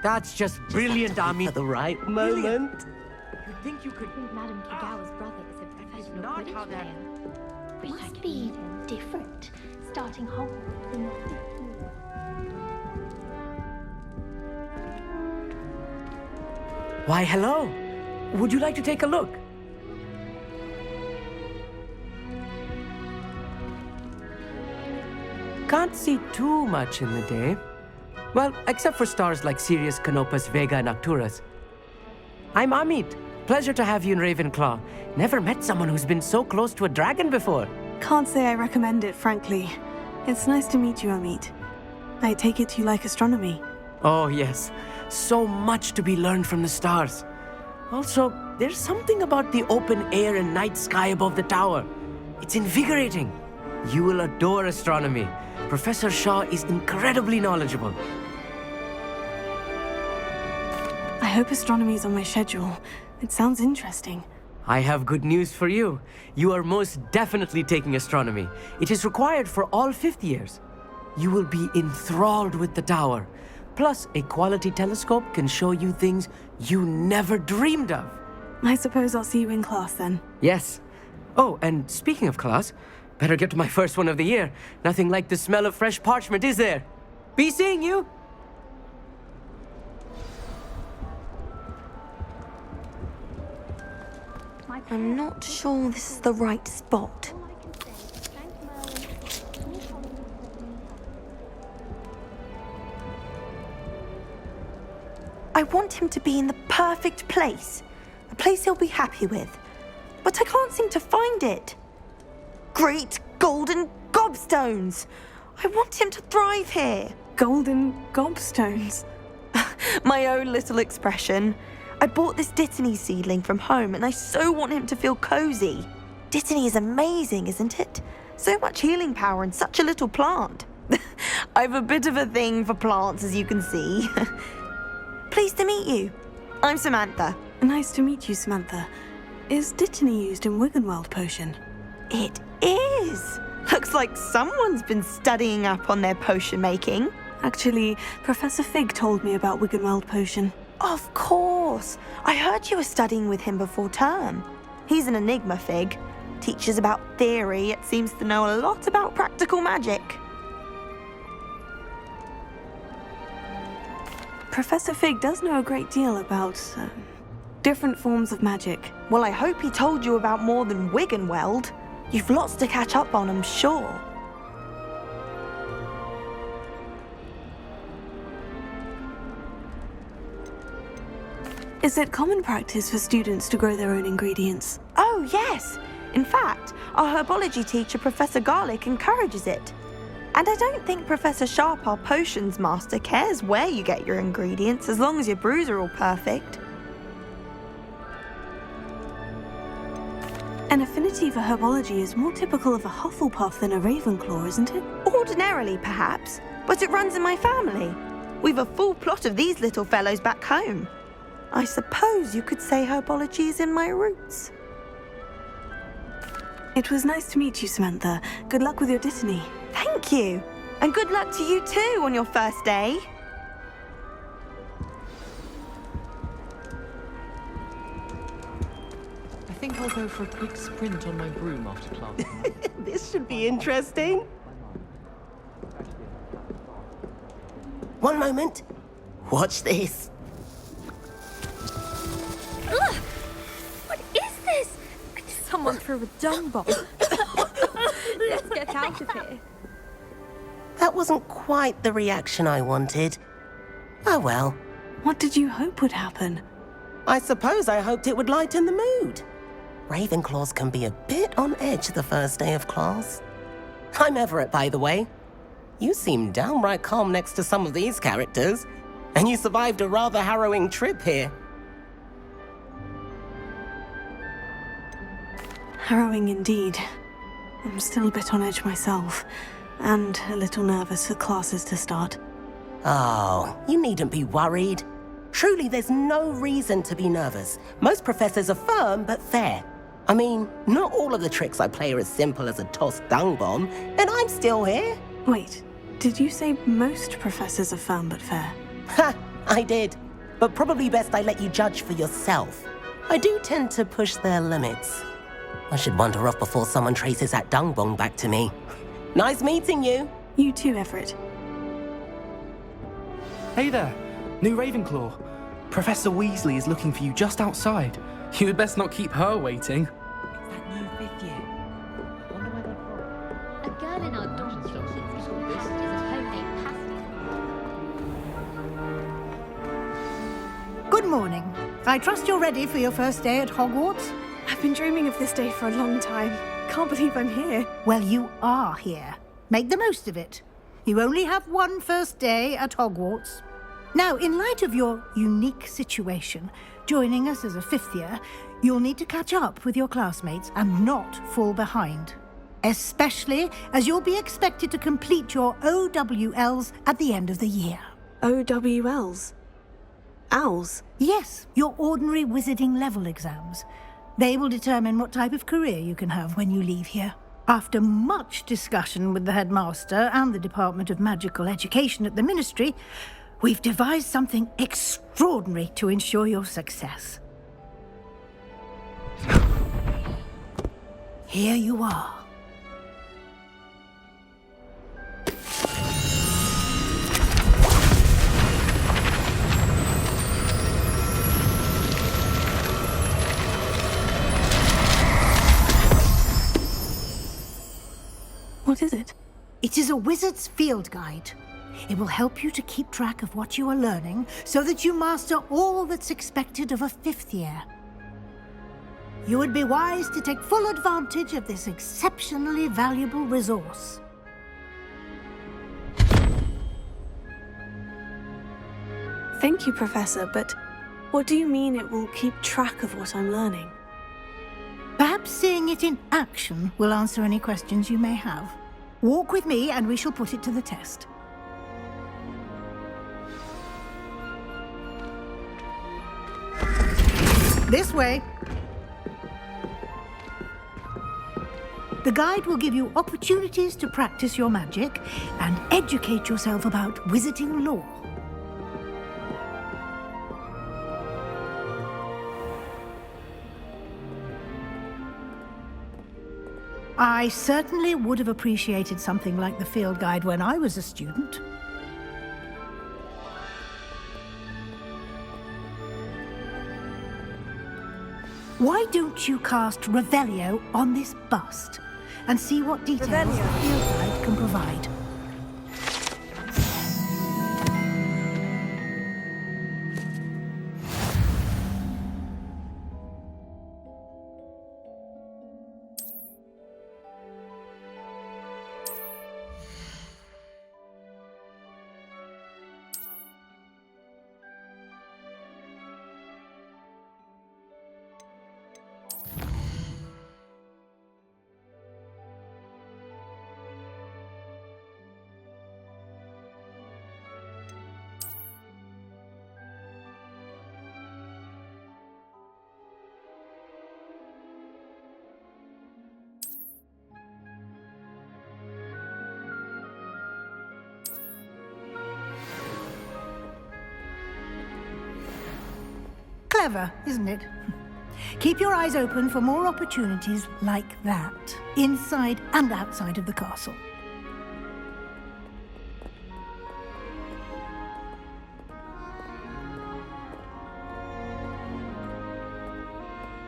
That's just brilliant, Ami. At the right moment. You think you could... Madame Kigawa's brother is a professional not Quidditch how that- player. Must be different, starting Hogwarts in the 50s. Why, hello. Would you like to take a look? Can't see too much in the day. Well, except for stars like Sirius, Canopus, Vega, and Arcturus. I'm Amit. Pleasure to have you in Ravenclaw. Never met someone who's been so close to a dragon before. Can't say I recommend it, frankly. It's nice to meet you, Amit. I take it you like astronomy. Oh, yes. So much to be learned from the stars. Also, there's something about the open air and night sky above the tower. It's invigorating. You will adore astronomy. Professor Shaw is incredibly knowledgeable. I hope astronomy's on my schedule. It sounds interesting. I have good news for you. You are most definitely taking astronomy. It is required for all fifth years. You will be enthralled with the tower. Plus, a quality telescope can show you things you never dreamed of. I suppose I'll see you in class then. Yes. Oh, and speaking of class, better get to my first one of the year. Nothing like the smell of fresh parchment, is there? Be seeing you! I'm not sure this is the right spot. I want him to be in the perfect place. A place he'll be happy with. But I can't seem to find it. Great golden gobstones! I want him to thrive here. Golden gobstones. My own little expression. I bought this Dittany seedling from home and I so want him to feel cozy. Dittany is amazing, isn't it? So much healing power in such a little plant. I've a bit of a thing for plants, as you can see. Pleased to meet you. I'm Samantha. Nice to meet you, Samantha. Is Dittany used in Wiggenweld potion? It is. Looks like someone's been studying up on their potion making. Actually, Professor Fig told me about Wiggenweld potion. Of course. I heard you were studying with him before term. He's an enigma, Fig. Teaches about theory, yet seems to know a lot about practical magic. Professor Fig does know a great deal about different forms of magic. Well, I hope he told you about more than Wiggenweld. You've lots to catch up on, I'm sure. Is it common practice for students to grow their own ingredients? Oh, yes. In fact, our herbology teacher, Professor Garlick, encourages it. And I don't think Professor Sharp, our potions master, cares where you get your ingredients as long as your brews are all perfect. An affinity for herbology is more typical of a Hufflepuff than a Ravenclaw, isn't it? Ordinarily, perhaps, but it runs in my family. We've a full plot of these little fellows back home. I suppose you could say herbology is in my roots. It was nice to meet you, Samantha. Good luck with your Dittany. Thank you. And good luck to you too on your first day. I think I'll go for a quick sprint on my broom after class. This should be interesting. One moment. Watch this. Ugh! What is this? Someone threw a dung bomb. Let's get out of here. That wasn't quite the reaction I wanted. Oh well. What did you hope would happen? I suppose I hoped it would lighten the mood. Ravenclaws can be a bit on edge the first day of class. I'm Everett, by the way. You seem downright calm next to some of these characters, and you survived a rather harrowing trip here. Harrowing indeed. I'm still a bit on edge myself, and a little nervous for classes to start. Oh, you needn't be worried. Truly, there's no reason to be nervous. Most professors are firm but fair. I mean, not all of the tricks I play are as simple as a tossed dung bomb, and I'm still here. Wait, did you say most professors are firm but fair? Ha! I did, but probably best I let you judge for yourself. I do tend to push their limits. I should wander off before someone traces that dung bong back to me. Nice meeting you. You too, Everett. Hey there, new Ravenclaw. Professor Weasley is looking for you just outside. You had best not keep her waiting. That new fifth year. Wonder where they're from. A girl in our dormitory keeps getting packages of homemade pasties. Good morning. I trust you're ready for your first day at Hogwarts? I've been dreaming of this day for a long time. Can't believe I'm here. Well, you are here. Make the most of it. You only have one first day at Hogwarts. Now, in light of your unique situation, joining us as a fifth year, you'll need to catch up with your classmates and not fall behind. Especially as you'll be expected to complete your OWLs at the end of the year. OWLs? Owls? Yes, your ordinary wizarding level exams. They will determine what type of career you can have when you leave here. After much discussion with the headmaster and the Department of Magical Education at the Ministry, we've devised something extraordinary to ensure your success. Here you are. What is it? It is a wizard's field guide. It will help you to keep track of what you are learning so that you master all that's expected of a fifth year. You would be wise to take full advantage of this exceptionally valuable resource. Thank you, Professor, but what do you mean it will keep track of what I'm learning? Perhaps seeing it in action will answer any questions you may have. Walk with me and we shall put it to the test. This way. The guide will give you opportunities to practice your magic and educate yourself about wizarding lore. I certainly would have appreciated something like the field guide when I was a student. Why don't you cast Revelio on this bust and see what details the field guide can provide? Clever, isn't it? Keep your eyes open for more opportunities like that, inside and outside of the castle.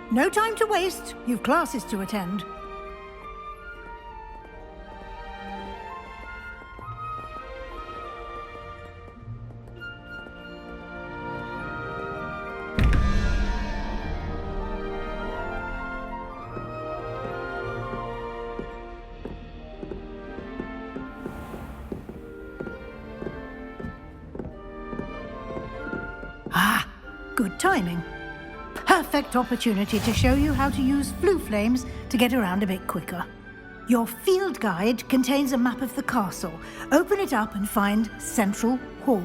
No time to waste. You've classes to attend. Ah, good timing. Perfect opportunity to show you how to use flue flames to get around a bit quicker. Your field guide contains a map of the castle. Open it up and find Central Hall.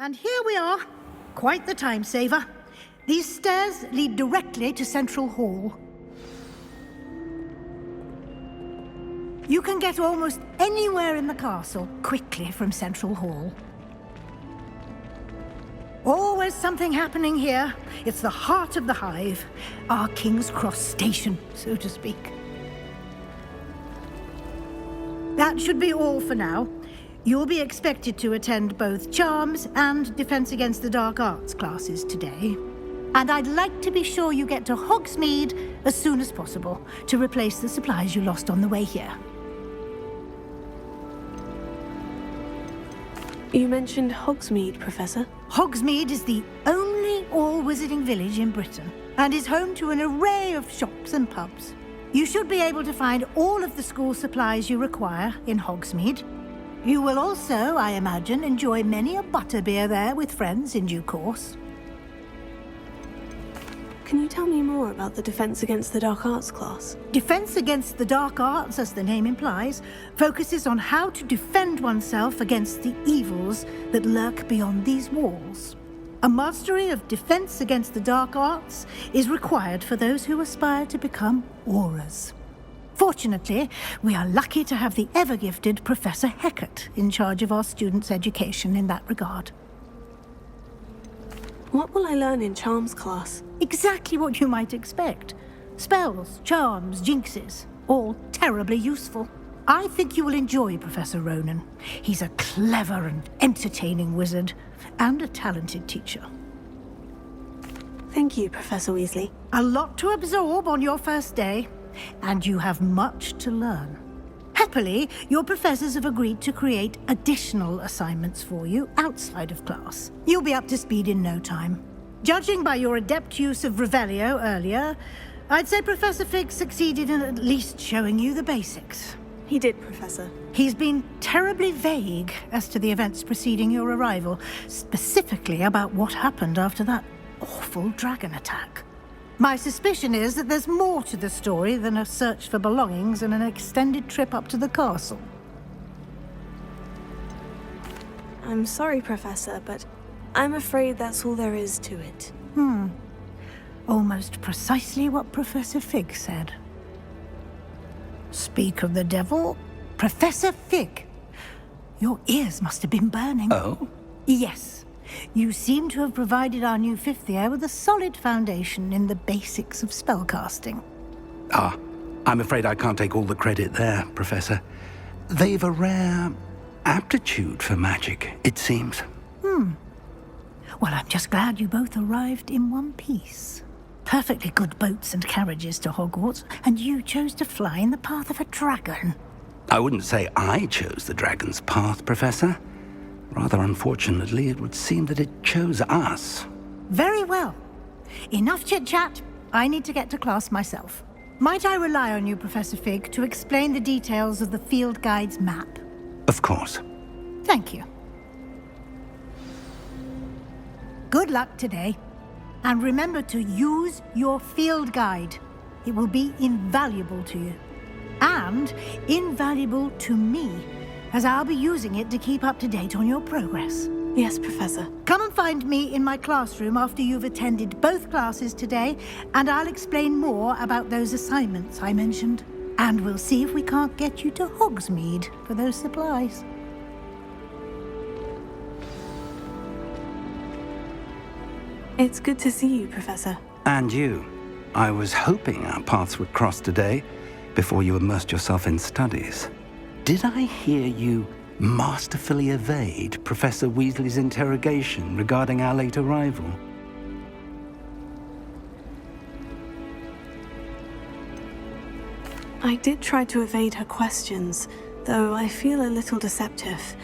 And here we are. Quite the time saver. These stairs lead directly to Central Hall. You can get almost anywhere in the castle quickly from Central Hall. Always something happening here. It's the heart of the hive, our King's Cross station, so to speak. That should be all for now. You'll be expected to attend both Charms and Defense Against the Dark Arts classes today. And I'd like to be sure you get to Hogsmeade as soon as possible to replace the supplies you lost on the way here. You mentioned Hogsmeade, Professor. Hogsmeade is the only all-wizarding village in Britain and is home to an array of shops and pubs. You should be able to find all of the school supplies you require in Hogsmeade. You will also, I imagine, enjoy many a butterbeer there with friends in due course. Can you tell me more about the Defense Against the Dark Arts class? Defense Against the Dark Arts, as the name implies, focuses on how to defend oneself against the evils that lurk beyond these walls. A mastery of Defense Against the Dark Arts is required for those who aspire to become auras. Fortunately, we are lucky to have the ever-gifted Professor Hecat in charge of our students' education in that regard. What will I learn in Charms class? Exactly what you might expect. Spells, charms, jinxes, all terribly useful. I think you will enjoy Professor Ronan. He's a clever and entertaining wizard, and a talented teacher. Thank you, Professor Weasley. A lot to absorb on your first day, and you have much to learn. Happily, your professors have agreed to create additional assignments for you outside of class. You'll be up to speed in no time. Judging by your adept use of Revelio earlier, I'd say Professor Fig succeeded in at least showing you the basics. He did, Professor. He's been terribly vague as to the events preceding your arrival, specifically about what happened after that awful dragon attack. My suspicion is that there's more to the story than a search for belongings and an extended trip up to the castle. I'm sorry, Professor, but I'm afraid that's all there is to it. Almost precisely what Professor Fig said. Speak of the devil, Professor Fig. Your ears must have been burning. Oh? Yes. You seem to have provided our new fifth year with a solid foundation in the basics of spellcasting. Ah, I'm afraid I can't take all the credit there, Professor. They've a rare aptitude for magic, it seems. Well, I'm just glad you both arrived in one piece. Perfectly good boats and carriages to Hogwarts, and you chose to fly in the path of a dragon. I wouldn't say I chose the dragon's path, Professor. Rather unfortunately, it would seem that it chose us. Very well. Enough chit-chat. I need to get to class myself. Might I rely on you, Professor Fig, to explain the details of the field guide's map? Of course. Thank you. Good luck today. And remember to use your field guide. It will be invaluable to you. And invaluable to me, as I'll be using it to keep up to date on your progress. Yes, Professor. Come and find me in my classroom after you've attended both classes today, and I'll explain more about those assignments I mentioned. And we'll see if we can't get you to Hogsmeade for those supplies. It's good to see you, Professor. And you. I was hoping our paths would cross today, before you immersed yourself in studies. Did I hear you masterfully evade Professor Weasley's interrogation regarding our late arrival? I did try to evade her questions, though I feel a little deceptive.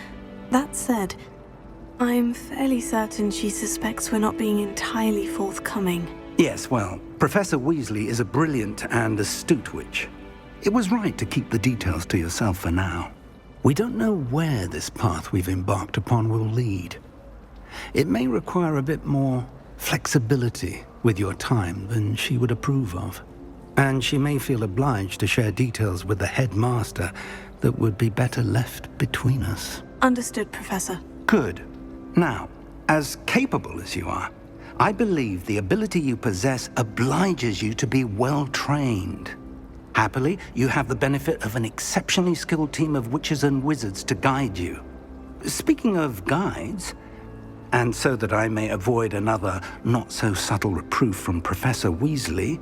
That said, I'm fairly certain she suspects we're not being entirely forthcoming. Yes, well, Professor Weasley is a brilliant and astute witch. It was right to keep the details to yourself for now. We don't know where this path we've embarked upon will lead. It may require a bit more flexibility with your time than she would approve of. And she may feel obliged to share details with the headmaster that would be better left between us. Understood, Professor. Good. Now, As capable as you are, I believe the ability you possess obliges you to be well trained. Happily, you have the benefit of an exceptionally skilled team of witches and wizards to guide you. Speaking of guides, and so that I may avoid another not-so-subtle reproof from Professor Weasley,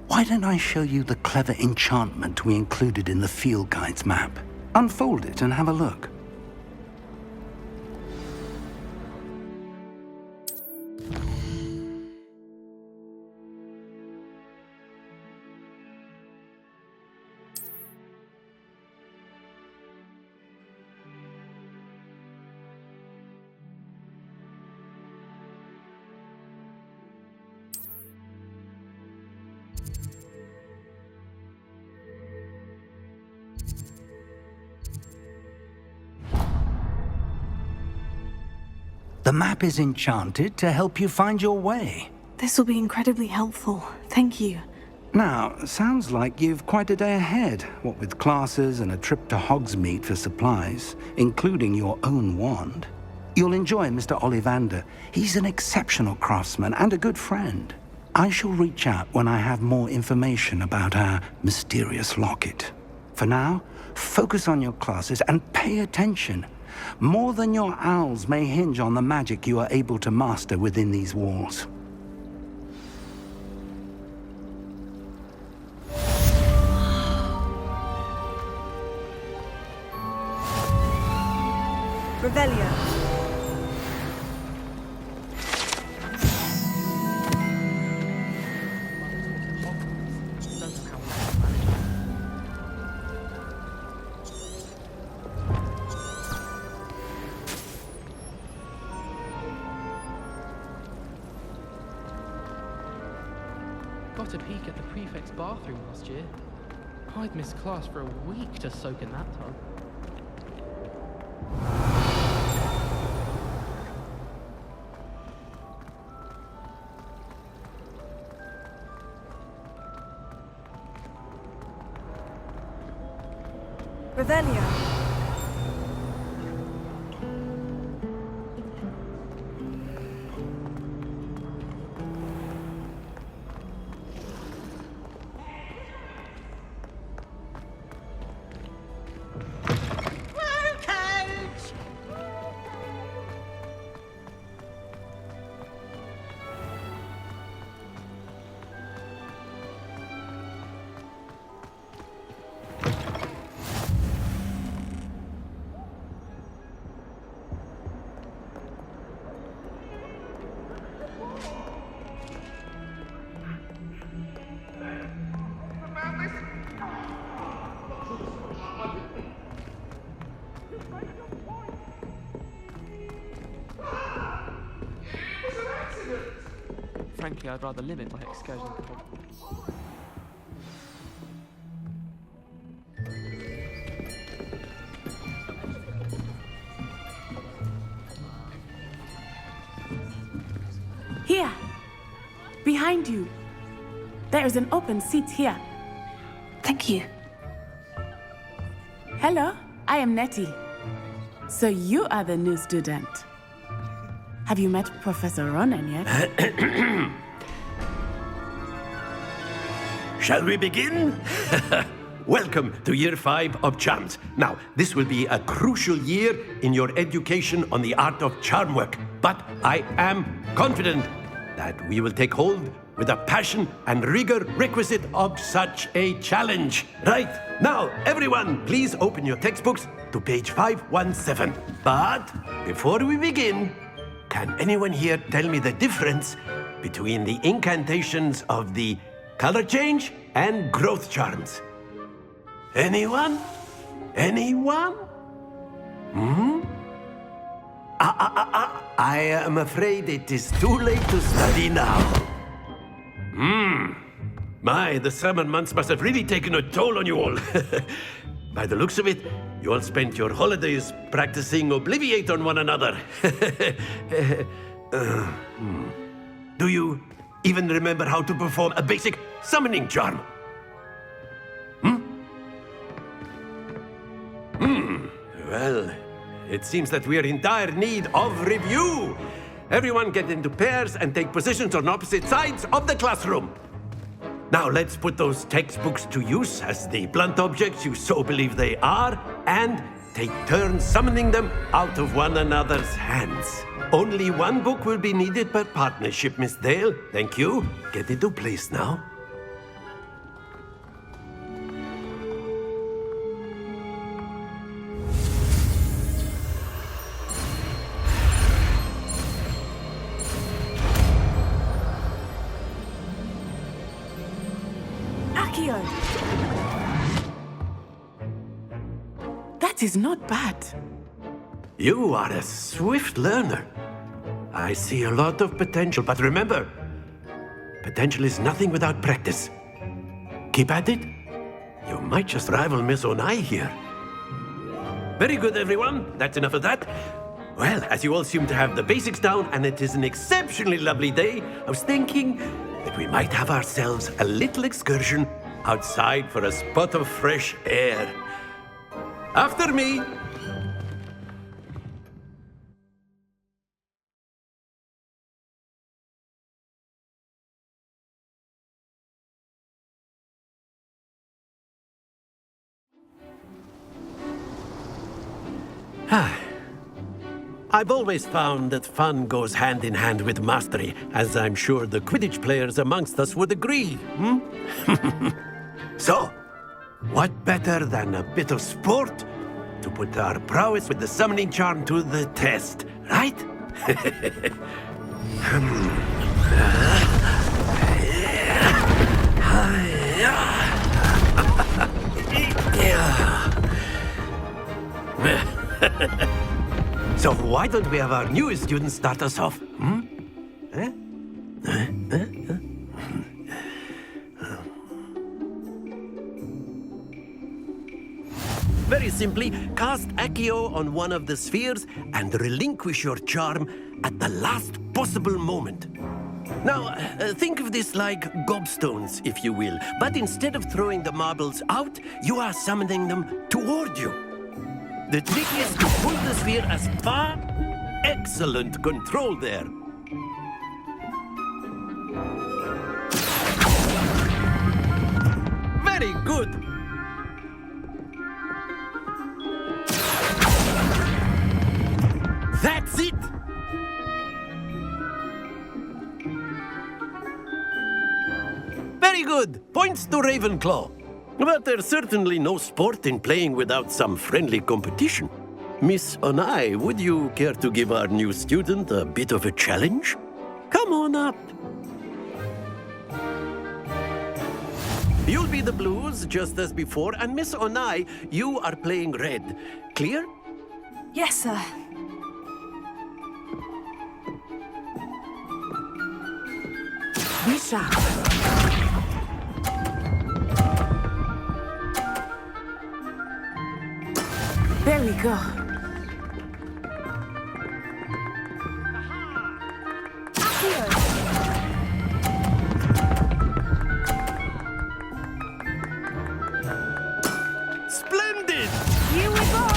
why don't I show you the clever enchantment we included in the field guide's map? Unfold it and have a look. The map is enchanted to help you find your way. This will be incredibly helpful. Thank you. Now, sounds like you've quite a day ahead, what with classes and a trip to Hogsmeade for supplies, including your own wand. You'll enjoy Mr. Ollivander. He's an exceptional craftsman and a good friend. I shall reach out when I have more information about our mysterious locket. For now, focus on your classes and pay attention. More than your owls may hinge on the magic you are able to master within these walls. Revelio. Got a peek at the prefect's bathroom last year. I'd missed class for a week to soak in that tub. Revelio. Frankly, I'd rather limit my excursion to Hogwarts. Here! Behind you! There is an open seat here. Thank you. Hello, I am Nettie. So you are the new student. Have you met Professor Ronan yet? Shall we begin? Welcome to Year 5 of Charms. Now, this will be a crucial year in your education on the art of charm work, but I am confident that we will take hold with the passion and rigor requisite of such a challenge. Right, now, everyone, please open your textbooks to page 517. But before we begin, can anyone here tell me the difference between the incantations of the color change and growth charms? Anyone? Anyone? I am afraid it is too late to study now. My, the summer months must have really taken a toll on you all. By the looks of it, you all spent your holidays practicing Obliviate on one another. Do you even remember how to perform a basic summoning charm? Well, it seems that we are in dire need of review. everyone get into pairs and take positions on opposite sides of the classroom. Now let's put those textbooks to use as the blunt objects you so believe they are, and take turns summoning them out of one another's hands. Only one book will be needed per partnership, Miss Dale. Thank you. Get into place now. Akio! That is not bad. You are a swift learner. I see a lot of potential, but remember, potential is nothing without practice. Keep at it. You might just rival Miss Onai here. Very good, everyone. That's enough of that. Well, as you all seem to have the basics down, and it is an exceptionally lovely day, I was thinking that we might have ourselves a little excursion outside for a spot of fresh air. After me. I've always found that fun goes hand in hand with mastery, as I'm sure the Quidditch players amongst us would agree. So, what better than a bit of sport to put our prowess with the summoning charm to the test, right? So why don't we have our newest student start us off? Very simply, cast Accio on one of the spheres and relinquish your charm at the last possible moment. Now, think of this like gobstones, if you will, but instead of throwing the marbles out, you are summoning them toward you. The trick is to pull the sphere as far. Excellent control there. Very good. That's it. Very good. Points to Ravenclaw. But there's certainly no sport in playing without some friendly competition. Miss Onai, would you care to give our new student a bit of a challenge? Come on up. You'll be the blues, just as before, and Miss Onai, you are playing red. Clear? Yes, sir. Be sharp. There we go. Splendid! Here we go.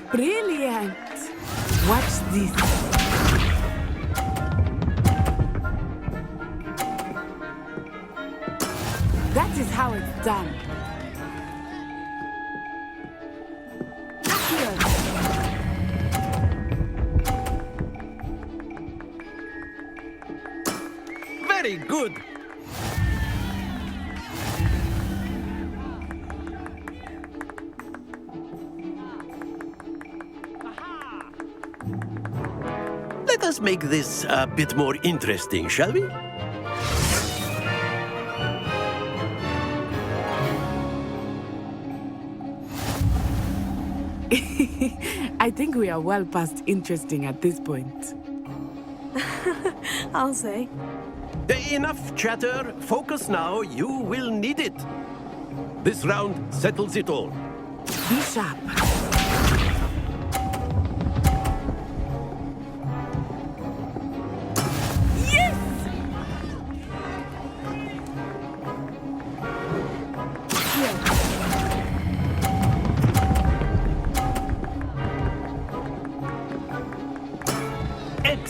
Brilliant! Watch this. That is how it's done. Very good. Let us make this a bit more interesting, shall we? I think we are well past interesting at this point. I'll say. Enough chatter. Focus now. You will need it. This round settles it all. Be sharp.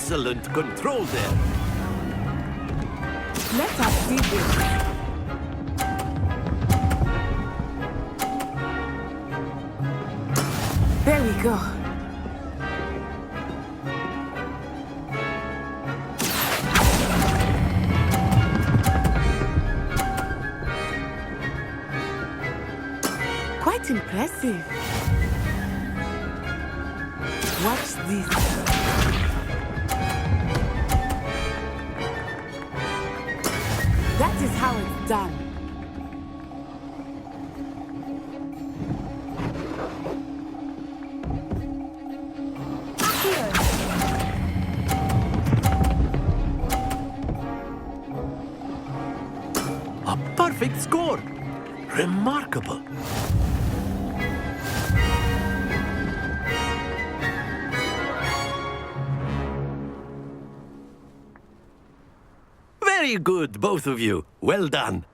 excellent control there. Let us see this. There we go. Quite impressive. Watch this. That is how it's done. A perfect score. Remarkable. Very good, both of you. Well done.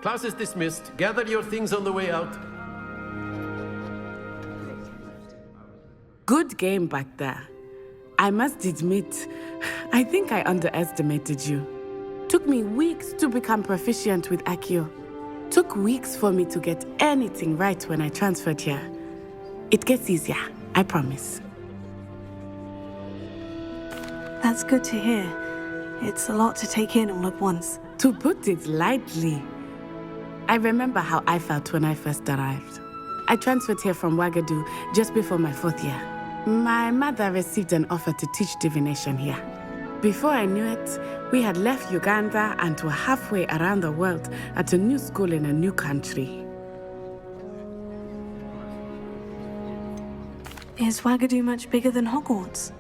Class is dismissed. Gather your things on the way out. Good game back there. I must admit, I think I underestimated you. Took me weeks to become proficient with Accio. Took weeks for me to get anything right when I transferred here. It gets easier, I promise. That's good to hear. It's a lot to take in all at once. To put it lightly, I remember how I felt when I first arrived. I transferred here from Ouagadougou just before my 4th year. My mother received an offer to teach divination here. Before I knew it, we had left Uganda and were halfway around the world at a new school in a new country. Is Ouagadougou much bigger than Hogwarts?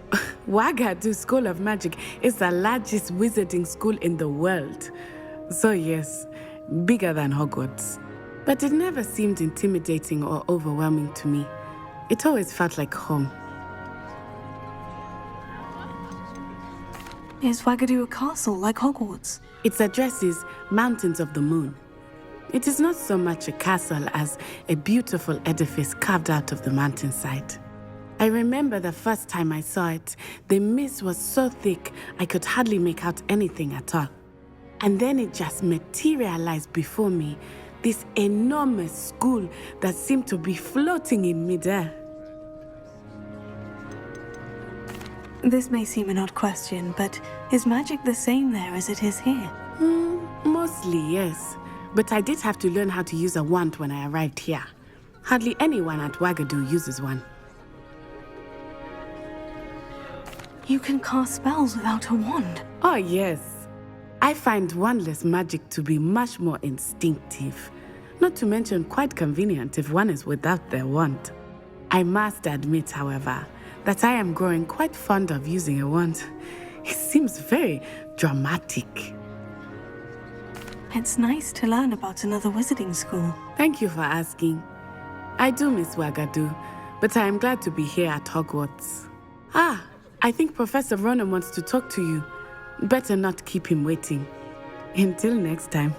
Ouagadougou School of Magic is the largest wizarding school in the world. So yes, bigger than Hogwarts. But it never seemed intimidating or overwhelming to me. It always felt like home. Is Ouagadougou a castle like Hogwarts? Its address is Mountains of the Moon. It is not so much a castle as a beautiful edifice carved out of the mountainside. I remember the first time I saw it, the mist was so thick I could hardly make out anything at all. And then it just materialized before me, this enormous school that seemed to be floating in midair. This may seem an odd question, but is magic the same there as it is here? Mostly, yes. But I did have to learn how to use a wand when I arrived here. Hardly anyone at Ouagadougou uses one. You can cast spells without a wand? Oh, yes. I find wandless magic to be much more instinctive. Not to mention quite convenient if one is without their wand. I must admit, however, that I am growing quite fond of using a wand. It seems very dramatic. It's nice to learn about another wizarding school. Thank you for asking. I do miss Ouagadougou, but I am glad to be here at Hogwarts. I think Professor Ronan wants to talk to you. Better not keep him waiting. Until next time.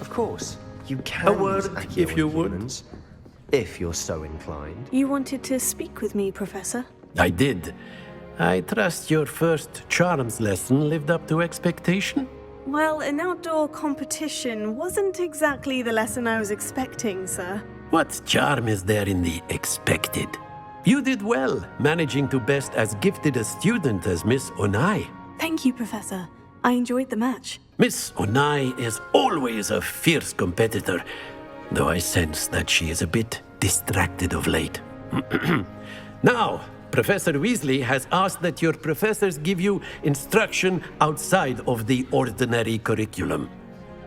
Of course, you can A word, use Accio if you would. influence, if you're so inclined. You wanted to speak with me, Professor? I did. I trust your first charms lesson lived up to expectation? Well, an outdoor competition wasn't exactly the lesson I was expecting, sir. What charm is there in the expected? You did well, managing to best as gifted a student as Miss Onai. Thank you, Professor. I enjoyed the match. Miss Onai is always a fierce competitor, though I sense that she is a bit distracted of late. Now, Professor Weasley has asked that your professors give you instruction outside of the ordinary curriculum.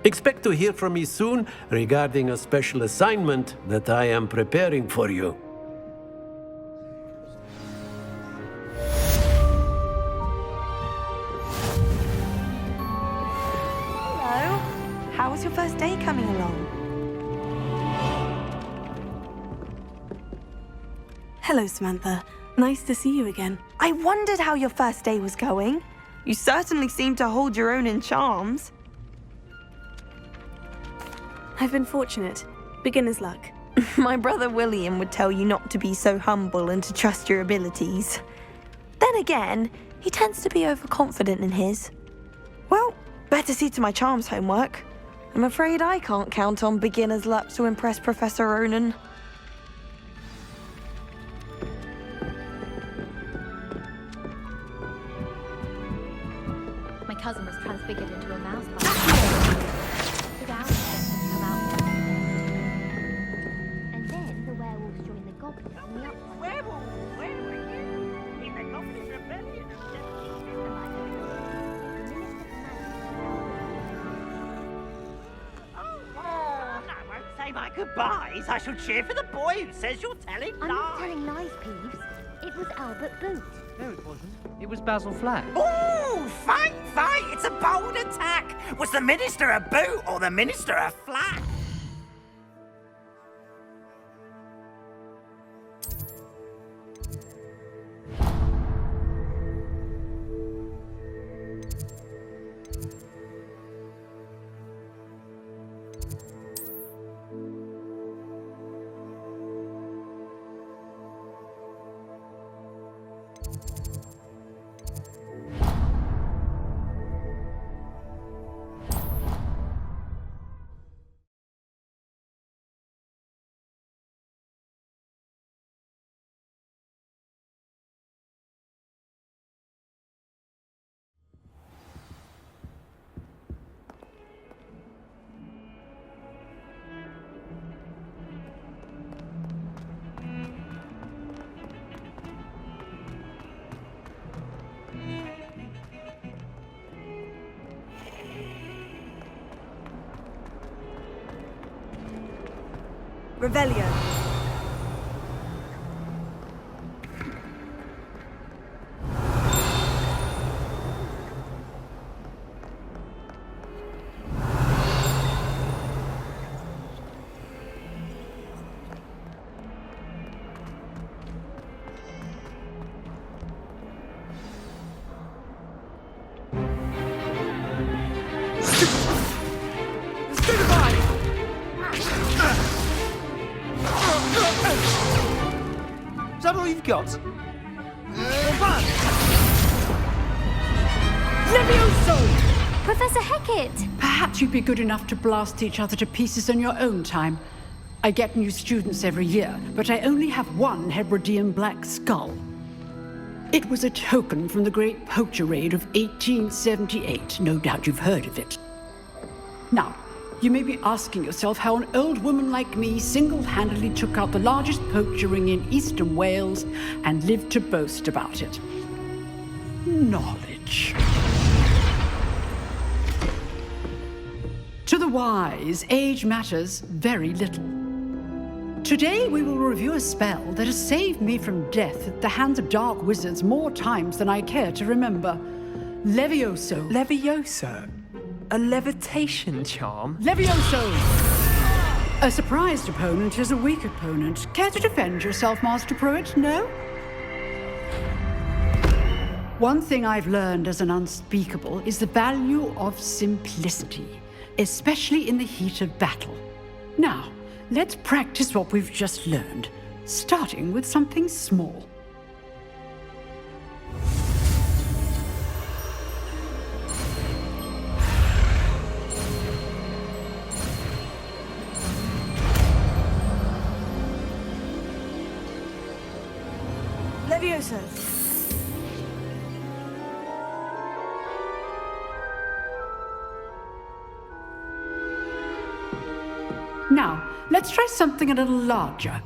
Expect to hear from me soon regarding a special assignment that I am preparing for you. Hello. How was your first day coming along? Hello, Samantha. Nice to see you again. I wondered how your first day was going. You certainly seem to hold your own in charms. I've been fortunate. Beginner's luck. My brother William would tell you not to be so humble and to trust your abilities. Then again, he tends to be overconfident in his. Well, better see to my charms homework. I'm afraid I can't count on beginner's luck to impress Professor Ronan. My cousin was transfigured into a mouse by the down and come out. And then the werewolves joined the goblins in the uprising. Werewolves, where were you? In the Goblin Rebellion of 17 Oh, I won't say my goodbyes. I shall cheer for the boy who says you're telling lies. I'm not telling lies, Peeves. It was Albert Boot. No, it wasn't. It was Basil Flack. Ooh, fight! It's a bold attack! Was the Minister a boot or the Minister a flat? Revelio. Is that all you've got? Levioso! Professor Hecat! Perhaps you'd be good enough to blast each other to pieces in your own time. I get new students every year, but I only have one Hebridean black skull. It was a token from the Great Poacher Raid of 1878. No doubt you've heard of it. Now, you may be asking yourself how an old woman like me single-handedly took out the largest poacher ring in eastern Wales and lived to boast about it. Knowledge. To the wise, age matters very little. Today we will review a spell that has saved me from death at the hands of dark wizards more times than I care to remember. Levioso. Levioso? A levitation charm? Levioso! A surprised opponent is a weak opponent. Care to defend yourself, Master Pruitt? No? One thing I've learned as an unspeakable is the value of simplicity, especially in the heat of battle. Now, let's practice what we've just learned, starting with something small. Levioso. Now, let's try something a little larger.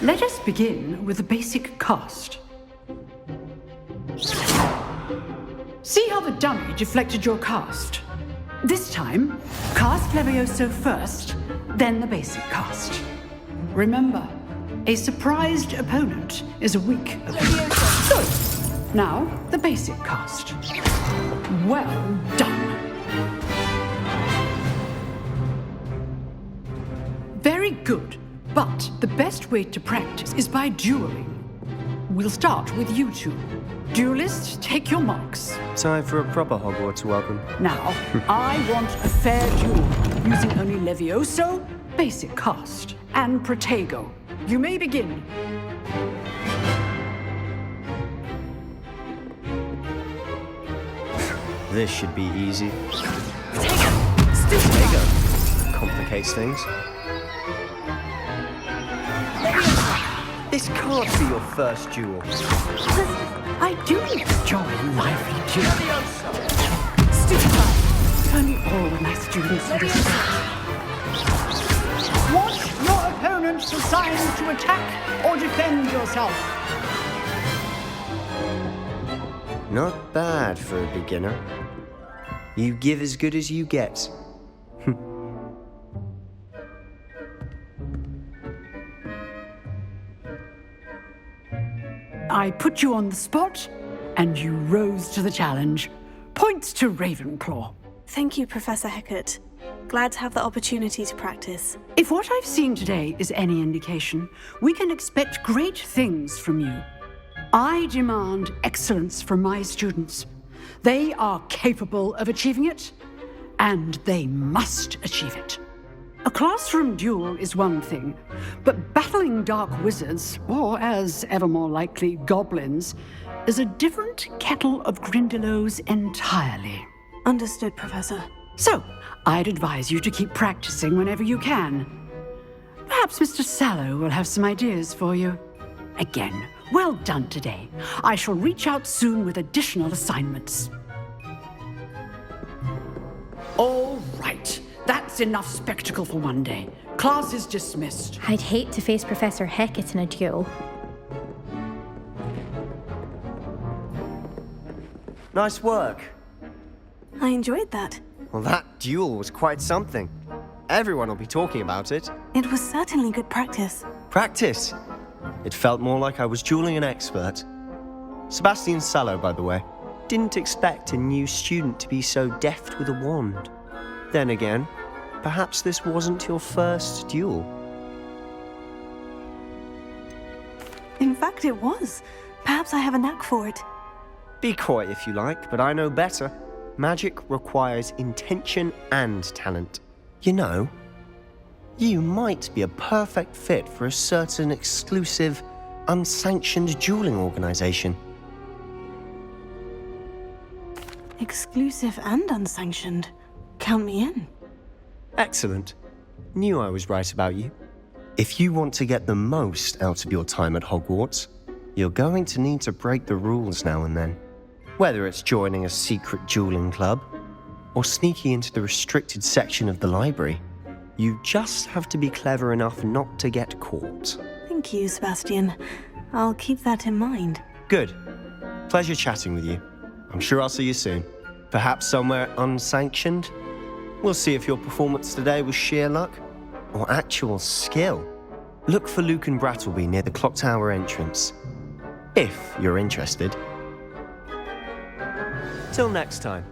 Let us begin with the basic cast. See how the dummy deflected your cast? This time, cast Levioso first, then the basic cast. Remember, A surprised opponent is a weak opponent. So, now the basic cast. Well done. Very good, but the best way to practice is by dueling. We'll start with you two. Duelists, take your marks. Time for a proper Hogwarts welcome. Now, I want a fair duel, using only Levioso, basic cast, and Protego. You may begin. This should be easy. Protego complicates things. This can't be your first duel. I do enjoy lively duels. Stupefy. Only all of my students are this. Want your opponents assigned to attack or defend yourself? Not bad for a beginner. You give as good as you get. I put you on the spot, and you rose to the challenge. Points to Ravenclaw. Thank you, Professor Hecat. Glad to have the opportunity to practice. If what I've seen today is any indication, we can expect great things from you. I demand excellence from my students. They are capable of achieving it, and they must achieve it. A classroom duel is one thing, but battling dark wizards, or as ever more likely, goblins, is a different kettle of Grindylows entirely. Understood, Professor. So, I'd advise you to keep practicing whenever you can. Perhaps Mr. Sallow will have some ideas for you. Again, well done today. I shall reach out soon with additional assignments. All right. That's enough spectacle for one day. Class is dismissed. I'd hate to face Professor Hecat in a duel. Nice work. I enjoyed that. Well, that duel was quite something. Everyone will be talking about it. It was certainly good practice. Practice? It felt more like I was dueling an expert. Sebastian Sallow, by the way. Didn't expect a new student to be so deft with a wand. Then again, perhaps this wasn't your first duel. In fact, it was. Perhaps I have a knack for it. Be coy if you like, but I know better. Magic requires intention and talent. You know, you might be a perfect fit for a certain exclusive, unsanctioned dueling organization. Exclusive and unsanctioned. Count me in. Excellent. Knew I was right about you. If you want to get the most out of your time at Hogwarts, you're going to need to break the rules now and then. Whether it's joining a secret dueling club or sneaking into the restricted section of the library, you just have to be clever enough not to get caught. Thank you, Sebastian. I'll keep that in mind. Good. Pleasure chatting with you. I'm sure I'll see you soon. Perhaps somewhere unsanctioned? We'll see if your performance today was sheer luck or actual skill. Look for Luke and Brattleby near the clock tower entrance, if you're interested. Till next time.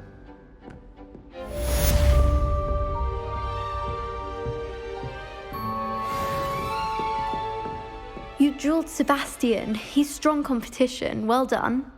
You dueled Sebastian. He's strong competition. Well done.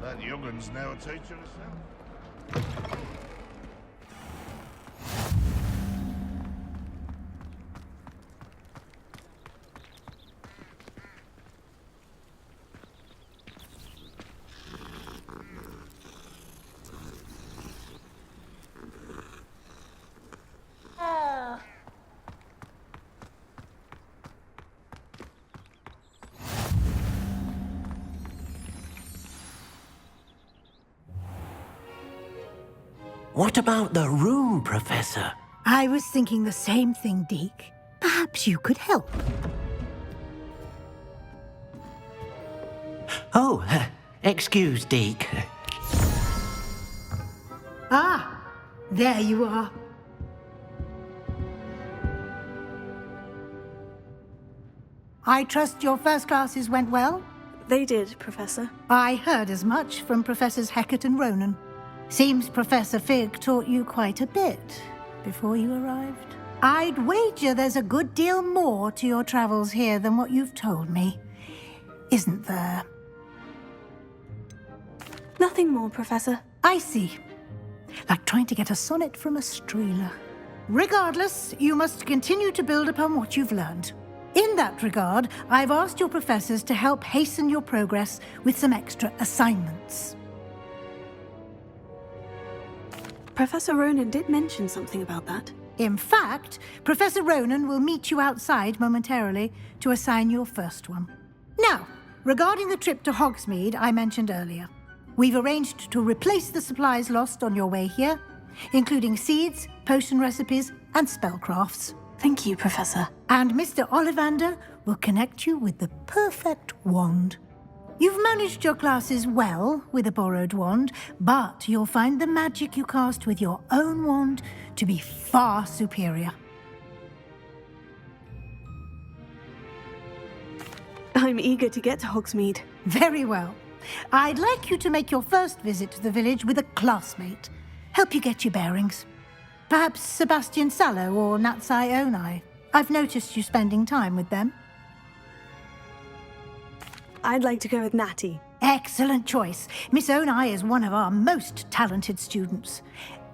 That youngun's now a teacher herself. What about the room, Professor? I was thinking the same thing, Deke. Perhaps you could help. Oh, excuse, Deke. Ah, there you are. I trust your first classes went well? They did, Professor. I heard as much from Professors Hecat and Ronan. Seems Professor Fig taught you quite a bit before you arrived. I'd wager there's a good deal more to your travels here than what you've told me. Isn't there? Nothing more, Professor. I see. Like trying to get a sonnet from a streeler. Regardless, you must continue to build upon what you've learned. In that regard, I've asked your professors to help hasten your progress with some extra assignments. Professor Ronan did mention something about that. In fact, Professor Ronan will meet you outside momentarily to assign your first one. Now, regarding the trip to Hogsmeade I mentioned earlier, we've arranged to replace the supplies lost on your way here, including seeds, potion recipes, and spellcrafts. Thank you, Professor. And Mr. Ollivander will connect you with the perfect wand. You've managed your classes well with a borrowed wand, but you'll find the magic you cast with your own wand to be far superior. I'm eager to get to Hogsmeade. Very well. I'd like you to make your first visit to the village with a classmate. Help you get your bearings. Perhaps Sebastian Sallow or Natsai Onai. I've noticed you spending time with them. I'd like to go with Natty. Excellent choice. Miss Onai is one of our most talented students.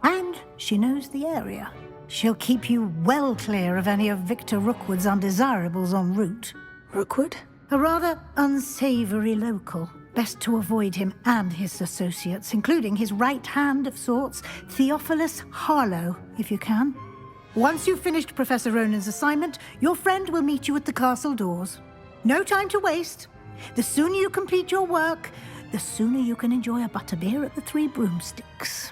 And she knows the area. She'll keep you well clear of any of Victor Rookwood's undesirables en route. Rookwood? A rather unsavoury local. Best to avoid him and his associates, including his right hand of sorts, Theophilus Harlow, if you can. Once you've finished Professor Ronan's assignment, your friend will meet you at the castle doors. No time to waste. The sooner you complete your work, the sooner you can enjoy a butterbeer at the Three Broomsticks.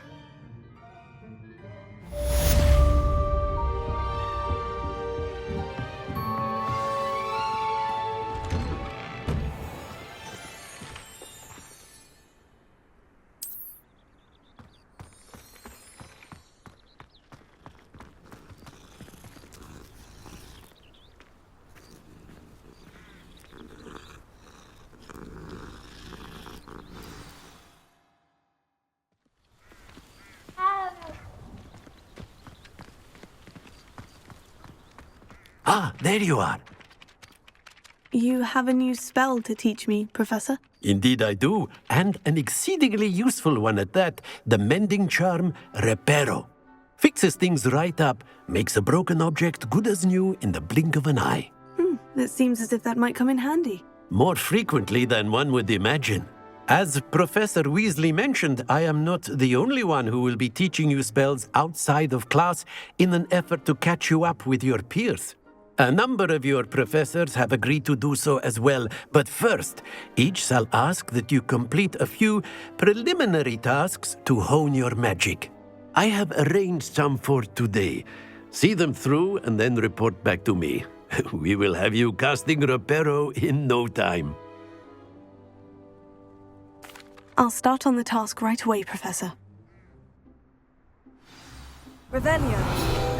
Ah, there you are. You have a new spell to teach me, Professor? Indeed I do, and an exceedingly useful one at that, the mending charm Reparo. Fixes things right up, makes a broken object good as new in the blink of an eye. It seems as if that might come in handy. More frequently than one would imagine. As Professor Weasley mentioned, I am not the only one who will be teaching you spells outside of class in an effort to catch you up with your peers. A number of your professors have agreed to do so as well, but first, each shall ask that you complete a few preliminary tasks to hone your magic. I have arranged some for today. See them through and then report back to me. We will have you casting Reparo in no time. I'll start on the task right away, Professor. Revelio.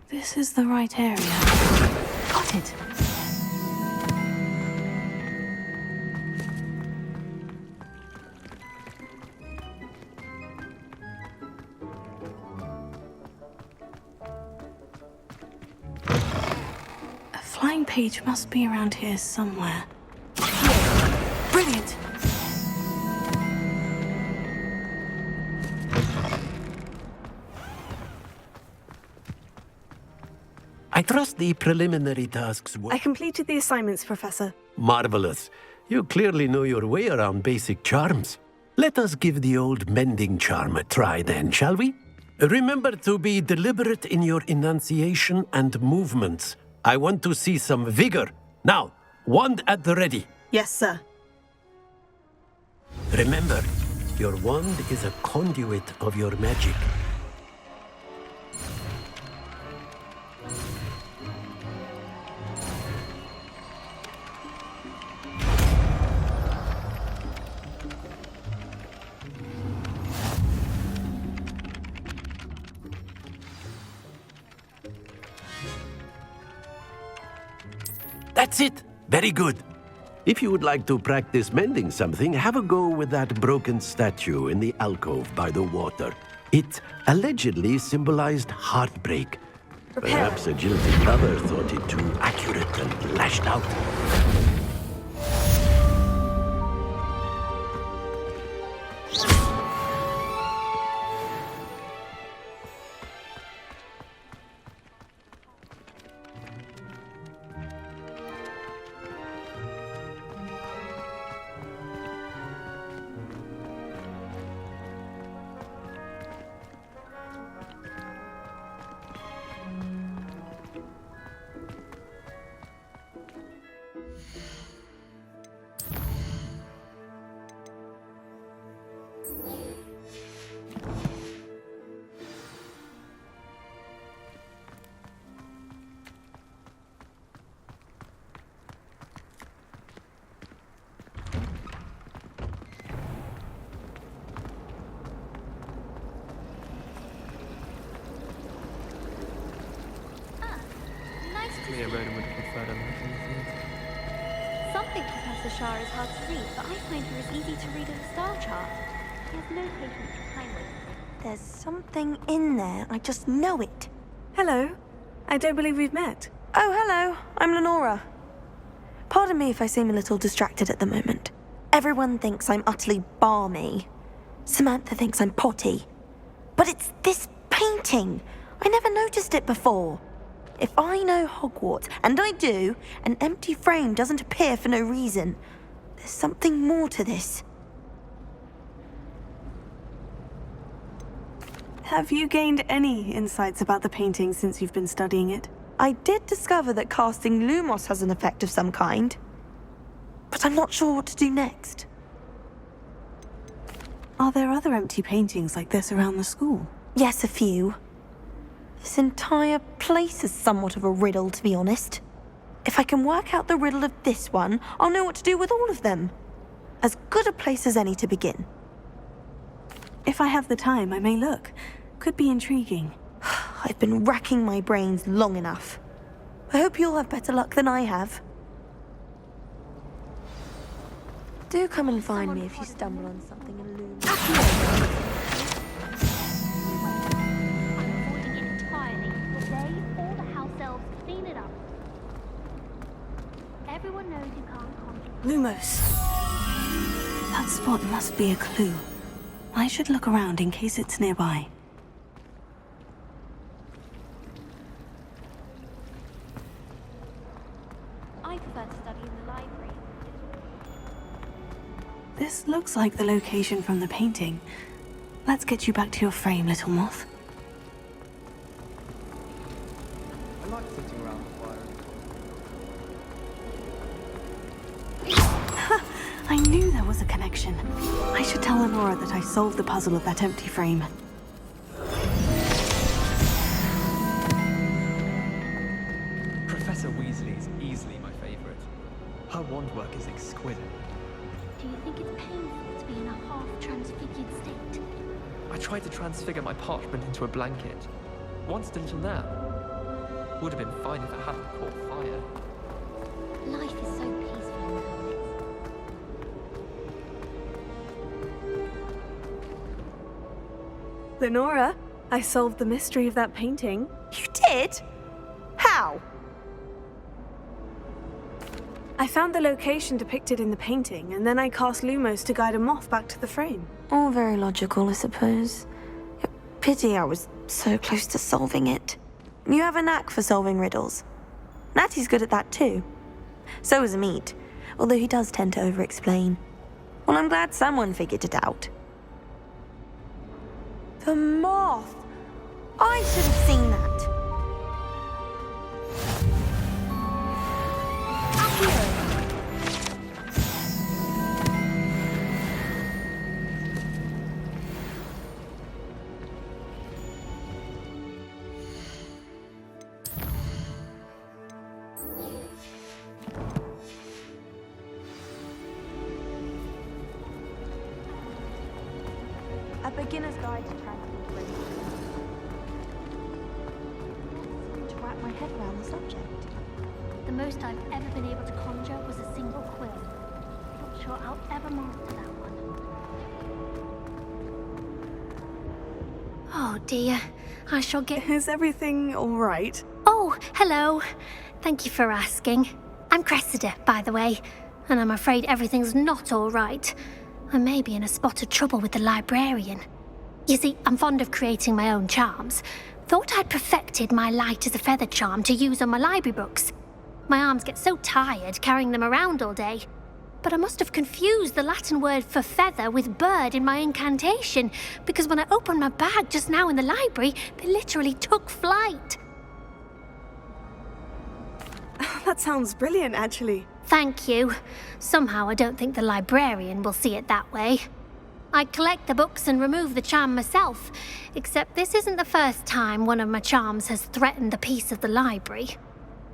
This is the right area. Got it. flying page must be around here somewhere. Brilliant! I trust the preliminary tasks were I completed the assignments, Professor. marvelous. You clearly know your way around basic charms. Let us give the old mending charm a try then, shall we? Remember to be deliberate in your enunciation and movements. I want to see some vigor. Now, wand at the ready. Yes, sir. Remember, your wand is a conduit of your magic. That's it. Very good. If you would like to practice mending something, have a go with that broken statue in the alcove by the water. It allegedly symbolized heartbreak. Perhaps a jilted lover thought it too accurate and lashed out. Clear Ronan would have preferred a life in the theatre. Something Professor Shah is hard to read, but I find her as easy to read as a star chart. He has no patience for time waste. There's something in there. I just know it. Hello. I don't believe we've met. Oh, hello. I'm Lenora. Pardon me if I seem a little distracted at the moment. Everyone thinks I'm utterly balmy. Samantha thinks I'm potty. But it's this painting. I never noticed it before. If I know Hogwarts, and I do, an empty frame doesn't appear for no reason. There's something more to this. Have you gained any insights about the painting since you've been studying it? I did discover that casting Lumos has an effect of some kind. But I'm not sure what to do next. Are there other empty paintings like this around the school? Yes, a few. This entire place is somewhat of a riddle, to be honest. If I can work out the riddle of this one, I'll know what to do with all of them. As good a place as any to begin. If I have the time, I may look. Could be intriguing. I've been racking my brains long enough. I hope you'll have better luck than I have. Do come and find me if you stumble on something illuminating. Everyone knows you can't conjure. Lumos. That spot must be a clue. I should look around in case it's nearby. I prefer to study in the library. This looks like the location from the painting. Let's get you back to your frame, little moth. I like sitting around the fire. I knew there was a connection. I should tell Lenora that I solved the puzzle of that empty frame. Professor Weasley is easily my favourite. Her wand work is exquisite. Do you think it's painful to be in a half-transfigured state? I tried to transfigure my parchment into a blanket. Once a little nap. Would have been fine if it hadn't caught fire. Life is so peaceful in Hogwarts. Lenora, I solved the mystery of that painting. You did? How? I found the location depicted in the painting, and then I cast Lumos to guide a moth back to the frame. All very logical, I suppose. Pity I was so close to solving it. You have a knack for solving riddles. Natty's good at that too. So is Amit, although he does tend to over-explain. Well, I'm glad someone figured it out. The moth! I should have seen that. A beginner's guide to transportation. To wrap my head around the subject. The most I've ever been able to conjure was a single quill. Not sure I'll ever master that one. Oh dear, I shall get... Is everything all right? Oh, hello. Thank you for asking. I'm Cressida, by the way, and I'm afraid everything's not all right. I may be in a spot of trouble with the librarian. You see, I'm fond of creating my own charms. Thought I'd perfected my light as a feather charm to use on my library books. My arms get so tired carrying them around all day. But I must have confused the Latin word for feather with bird in my incantation, because when I opened my bag just now in the library, they literally took flight. That sounds brilliant, actually. Thank you. Somehow I don't think the librarian will see it that way. I collect the books and remove the charm myself, except this isn't the first time one of my charms has threatened the peace of the library.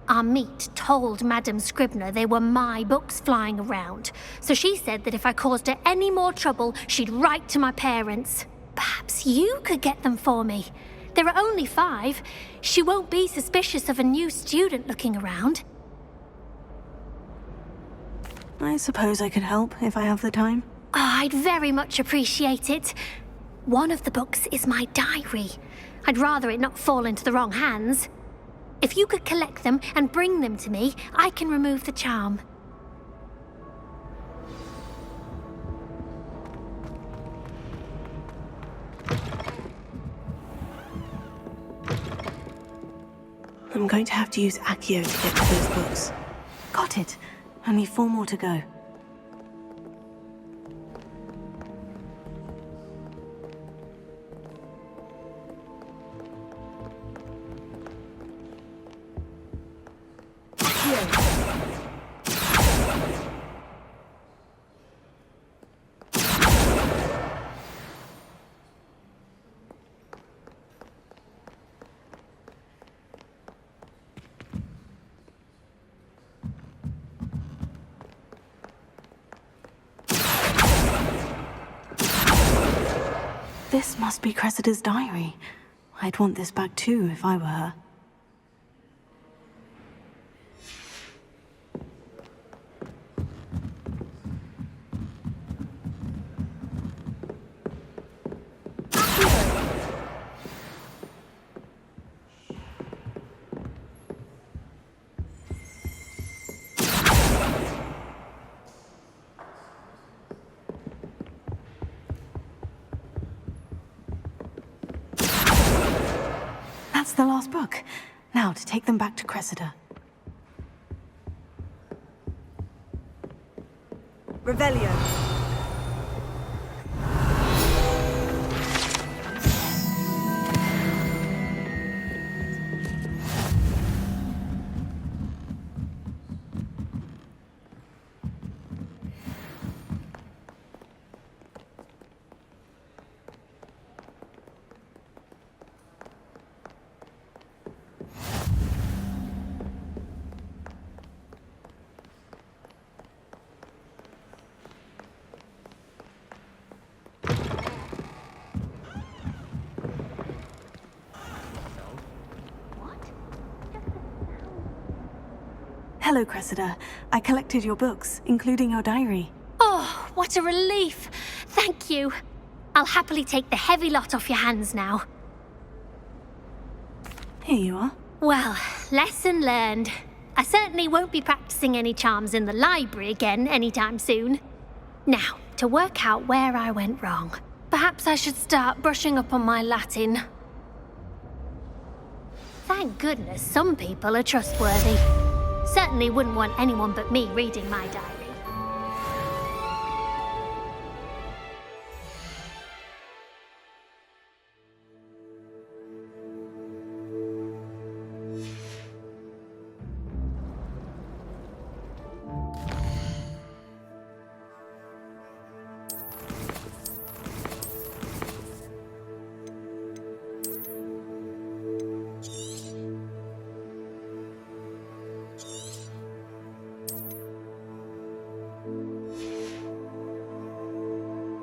Amit told Madame Scribner they were my books flying around, so she said that if I caused her any more trouble, she'd write to my parents. Perhaps you could get them for me. There are only 5. She won't be suspicious of a new student looking around. I suppose I could help if I have the time. Oh, I'd very much appreciate it. One of the books is my diary. I'd rather it not fall into the wrong hands. If you could collect them and bring them to me, I can remove the charm. I'm going to have to use Accio to get to those books. Got it. Only 4 more to go. This must be Cressida's diary. I'd want this back too if I were her. That's the last book. Now to take them back to Cressida. Revelio. Hello, Cressida. I collected your books, including your diary. Oh, what a relief. Thank you. I'll happily take the heavy lot off your hands now. Here you are. Well, lesson learned. I certainly won't be practicing any charms in the library again anytime soon. Now, to work out where I went wrong, perhaps I should start brushing up on my Latin. Thank goodness some people are trustworthy. Certainly wouldn't want anyone but me reading my diary.